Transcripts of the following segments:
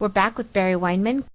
We're back with Barry Weinman.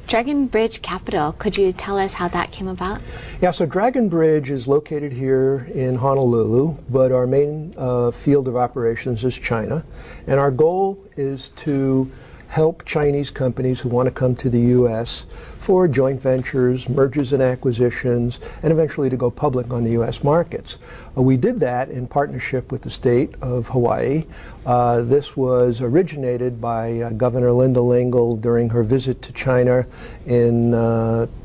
Dragon Bridge Capital, could you tell us how that came about? Yeah, so Dragon Bridge is located here in Honolulu, but our main field of operations is China. And our goal is to help Chinese companies who want to come to the U.S. for joint ventures, mergers and acquisitions, and eventually to go public on the U.S. markets. We did that in partnership with the state of Hawaii. This was originated by Governor Linda Lingle during her visit to China in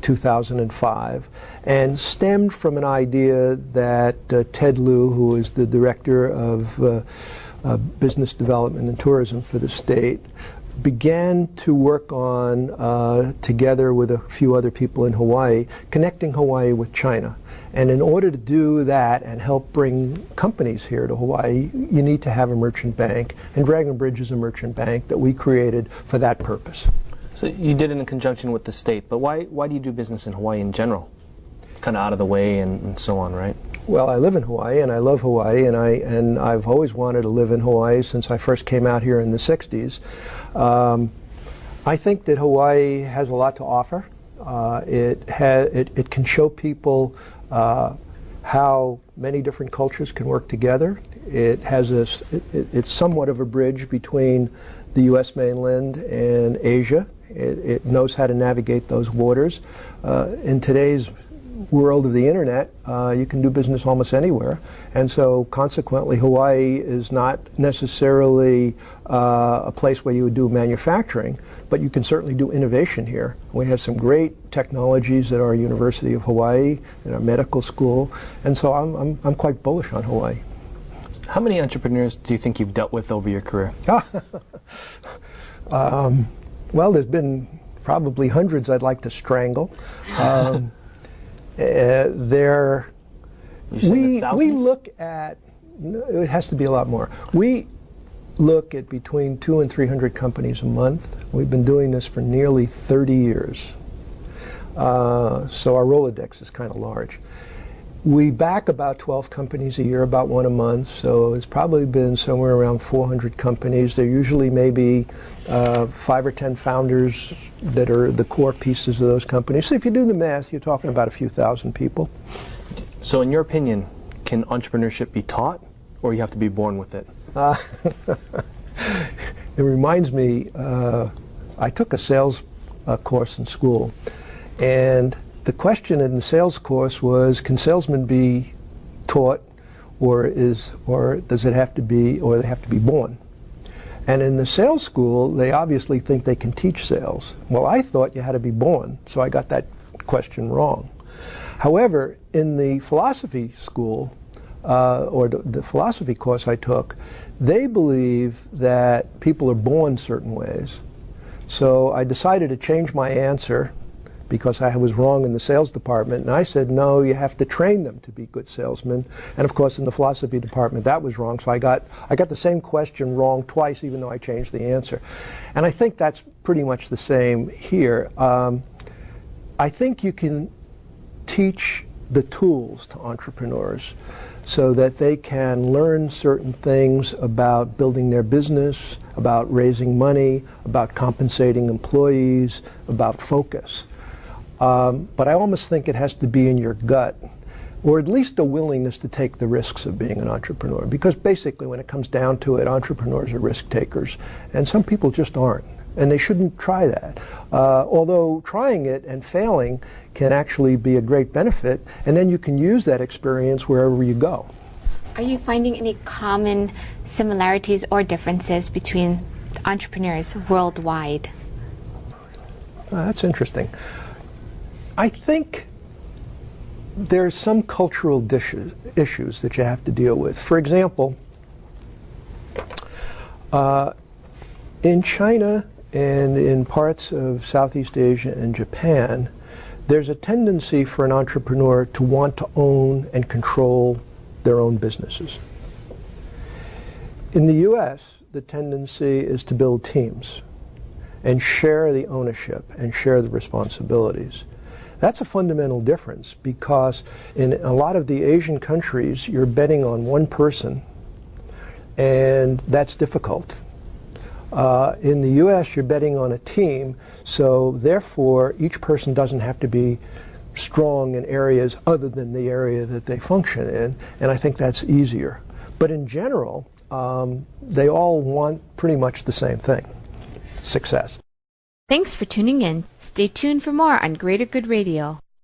2005 and stemmed from an idea that Ted Lieu, who is the director of business development and tourism for the state, began to work on, together with a few other people in Hawaii, connecting Hawaii with China. And in order to do that and help bring companies here to Hawaii, you need to have a merchant bank. And Dragon Bridge is a merchant bank that we created for that purpose. So you did it in conjunction with the state, but why do you do business in Hawaii in general? It's kind of out of the way and so on, right? Well, I live in Hawaii, and I love Hawaii, and I've always wanted to live in Hawaii since I first came out here in the 60s. I think that Hawaii has a lot to offer. It can show people how many different cultures can work together. It's somewhat of a bridge between the U.S. mainland and Asia. It knows how to navigate those waters. In today's world of the internet, you can do business almost anywhere, and so consequently Hawaii is not necessarily a place where you would do manufacturing, but you can certainly do innovation here. We have some great technologies at our University of Hawaii, in our medical school, and so I'm quite bullish on Hawaii. How many entrepreneurs do you think you've dealt with over your career? Well, there's been probably hundreds I'd like to strangle. We look at, it has to be a lot more. We look at between 200 and 300 companies a month. We've been doing this for nearly 30 years. So our Rolodex is kind of large. We back about 12 companies a year, about one a month, so it's probably been somewhere around 400 companies. There usually maybe 5 or 10 founders that are the core pieces of those companies. So if you do the math, you're talking about a few thousand people. So in your opinion, can entrepreneurship be taught, or you have to be born with it? It reminds me, I took a sales course in school, and the question in the sales course was, can salesmen be taught, or does it have to be, or they have to be born? And in the sales school, they obviously think they can teach sales. Well, I thought you had to be born, so I got that question wrong. However, in the philosophy school, or the philosophy course I took, they believe that people are born certain ways. So I decided to change my answer because I was wrong in the sales department, and I said, no, you have to train them to be good salesmen. And of course in the philosophy department that was wrong, so I got the same question wrong twice, even though I changed the answer. And I think that's pretty much the same here. I think you can teach the tools to entrepreneurs so that they can learn certain things about building their business, about raising money, about compensating employees, about focus. But I almost think it has to be in your gut, or at least a willingness to take the risks of being an entrepreneur. Because basically when it comes down to it, entrepreneurs are risk takers, and some people just aren't, and they shouldn't try that. Although trying it and failing can actually be a great benefit, and then you can use that experience wherever you go. Are you finding any common similarities or differences between entrepreneurs worldwide? That's interesting. I think there's some cultural issues that you have to deal with. For example, in China and in parts of Southeast Asia and Japan, there's a tendency for an entrepreneur to want to own and control their own businesses. In the U.S., the tendency is to build teams and share the ownership and share the responsibilities. That's a fundamental difference, because in a lot of the Asian countries, you're betting on one person, and that's difficult. In the U.S., you're betting on a team, so therefore each person doesn't have to be strong in areas other than the area that they function in, and I think that's easier. But in general, they all want pretty much the same thing: success. Thanks for tuning in. Stay tuned for more on Greater Good Radio.